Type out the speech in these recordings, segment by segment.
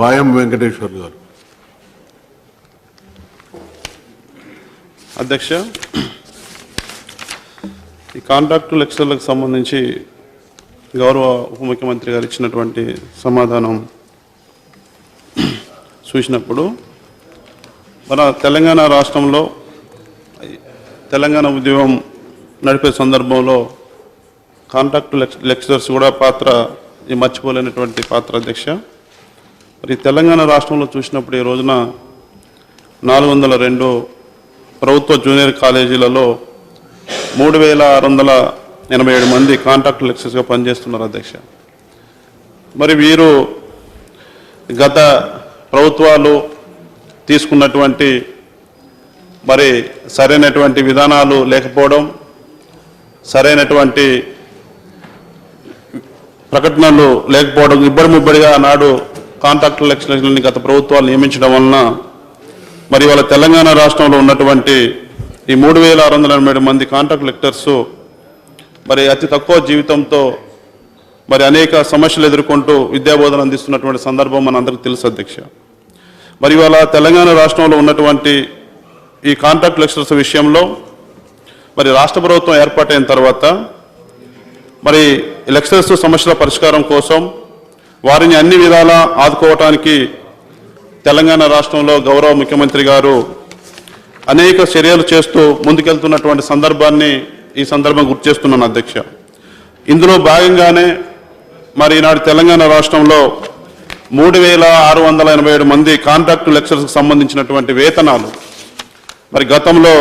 పాయం వెంకటేశ్వర్ గారు. అధ్యక్ష, ఈ కాంట్రాక్టు లెక్చర్లకు సంబంధించి గౌరవ ఉప ముఖ్యమంత్రి గారు ఇచ్చినటువంటి సమాధానం చూసినప్పుడు మన తెలంగాణ రాష్ట్రంలో తెలంగాణ ఉద్యమం నడిపే సందర్భంలో కాంట్రాక్టు లెక్చరర్స్ కూడా పాత్ర మర్చిపోలేనటువంటి పాత్ర. అధ్యక్ష, మరి తెలంగాణ రాష్ట్రంలో చూసినప్పుడు ఈ రోజున 402 ప్రభుత్వ జూనియర్ కాలేజీలలో 3687 మంది కాంట్రాక్ట్ లెక్చరర్స్గా పనిచేస్తున్నారు. అధ్యక్ష, మరి వీరు గత ప్రభుత్వాలు తీసుకున్నటువంటి మరి సరైనటువంటి విధానాలు లేకపోవడం, సరైనటువంటి ప్రకటనలు లేకపోవడం, ఇబ్బడిగా నాడు కాంట్రాక్ట్ లెక్చరర్లని గత ప్రభుత్వాలు నియమించడం వలన మరి వాళ్ళ తెలంగాణ రాష్ట్రంలో ఉన్నటువంటి ఈ 3687 మంది కాంట్రాక్ట్ లెక్చరర్స్ మరి అతి తక్కువ జీవితంతో మరి అనేక సమస్యలు ఎదుర్కొంటూ విద్యాబోధన అందిస్తున్నటువంటి సందర్భం మన అందరికీ తెలుసు. అధ్యక్ష, మరి వాళ్ళ తెలంగాణ రాష్ట్రంలో ఉన్నటువంటి ఈ కాంట్రాక్ట్ లెక్చరర్స్ విషయంలో మరి రాష్ట్ర ప్రభుత్వం ఏర్పాటైన తర్వాత మరి లెక్చరర్స్ సమస్యల పరిష్కారం కోసం వారిని అన్ని విధాలా ఆదుకోవటానికి తెలంగాణ రాష్ట్రంలో గౌరవ ముఖ్యమంత్రి గారు అనేక చర్యలు చేస్తూ ముందుకెళ్తున్నటువంటి సందర్భాన్ని ఈ సందర్భం గుర్తు చేస్తున్నాను. అధ్యక్ష, ఇందులో భాగంగానే మరి ఈనాడు తెలంగాణ రాష్ట్రంలో 3687 మంది కాంట్రాక్ట్ లెక్చరర్స్కి సంబంధించినటువంటి వేతనాలు మరి గతంలో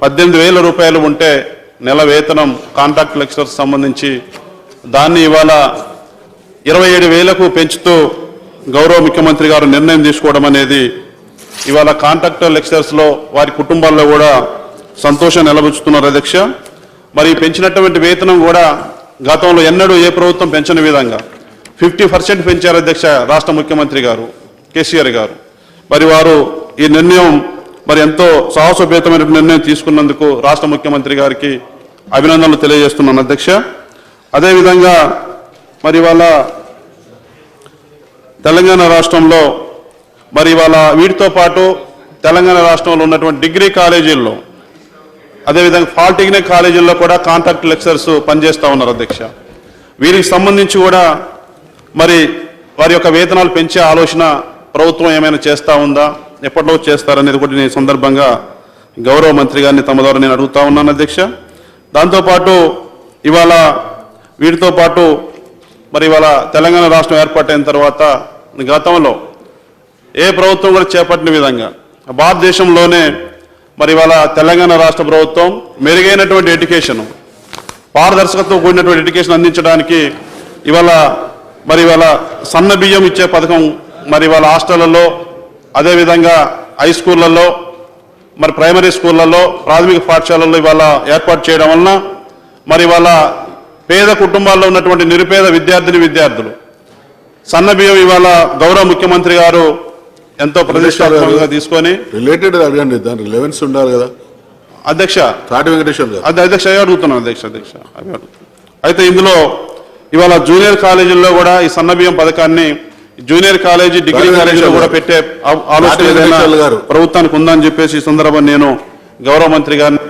18,000 రూపాయలు ఉంటే నెల వేతనం కాంట్రాక్ట్ లెక్చరర్స్ సంబంధించి దాన్ని ఇవాళ 27,000కు పెంచుతూ గౌరవ ముఖ్యమంత్రి గారు నిర్ణయం తీసుకోవడం అనేది ఇవాళ కాంట్రాక్ట్ లెక్చరర్స్లో వారి కుటుంబాల్లో కూడా సంతోషాన్ని నిలబుచ్చుతున్నారు. అధ్యక్ష, మరి పెంచినటువంటి వేతనం కూడా గతంలో ఎన్నడూ ఏ ప్రభుత్వం పెంచని విధంగా 50% పెంచారు. అధ్యక్ష, రాష్ట్ర ముఖ్యమంత్రి గారు కేసీఆర్ గారు మరి వారు ఈ నిర్ణయం మరి ఎంతో సాహసోపేతమైన నిర్ణయం తీసుకున్నందుకు రాష్ట్ర ముఖ్యమంత్రి గారికి అభినందనలు తెలియజేస్తున్నాను. అధ్యక్ష, అదేవిధంగా మరి వాళ్ళ తెలంగాణ రాష్ట్రంలో మరి వాళ్ళ వీటితో పాటు తెలంగాణ రాష్ట్రంలో ఉన్నటువంటి డిగ్రీ కాలేజీల్లో అదేవిధంగా పాలిటెక్నిక్ కాలేజీల్లో కూడా కాంట్రాక్ట్ లెక్చరర్స్ పనిచేస్తూ ఉన్నారు. అధ్యక్ష, వీరికి సంబంధించి కూడా మరి వారి యొక్క వేతనాలు పెంచే ఆలోచన ప్రభుత్వం ఏమైనా చేస్తూ ఉందా, ఎప్పటిలో చేస్తారనేది కూడా నేను సందర్భంగా గౌరవ మంత్రి గారిని తమ ద్వారా నేను అడుగుతా ఉన్నాను. అధ్యక్ష, దాంతోపాటు ఇవాళ వీటితో పాటు మరి ఇవాళ తెలంగాణ రాష్ట్రం ఏర్పాటైన తర్వాత గతంలో ఏ ప్రభుత్వం కూడా చేపట్టిన విధంగా భారతదేశంలోనే మరి ఇవాళ తెలంగాణ రాష్ట్ర ప్రభుత్వం మెరుగైనటువంటి ఎడ్యుకేషన్, పారదర్శకతతో కూడినటువంటి ఎడ్యుకేషన్ అందించడానికి ఇవాళ సన్న బియ్యం ఇచ్చే పథకం మరి ఇవాళ హాస్టళ్లలో అదేవిధంగా హై స్కూళ్ళల్లో మరి ప్రైమరీ స్కూళ్ళల్లో ప్రాథమిక పాఠశాలల్లో ఇవాళ ఏర్పాటు చేయడం వలన మరి ఇవాళ పేద కుటుంబాల్లో ఉన్నటువంటి నిరుపేద విద్యార్థులు సన్న బియ్యం ఇవాళ గౌరవ ముఖ్యమంత్రి గారు ఎంతో ప్రతిష్టాత్మకంగా తీసుకొని రిలేటెడ్ అడగండి, దాని రిలవెన్స్ ఉండాలి కదా. అధ్యక్ష, వెంకటేశ్వర్ గారు అధ్యక్ష అడుగుతున్నాను. అధ్యక్ష అయితే ఇందులో ఇవాళ జూనియర్ కాలేజీల్లో కూడా ఈ సన్న బియ్యం పథకాన్ని జూనియర్ కాలేజీ డిగ్రీ కాలేజీలో కూడా పెట్టే ఆలోచన ప్రభుత్వానికి ఉందని చెప్పేసి ఈ సందర్భం నేను గౌరవ మంత్రి గారిని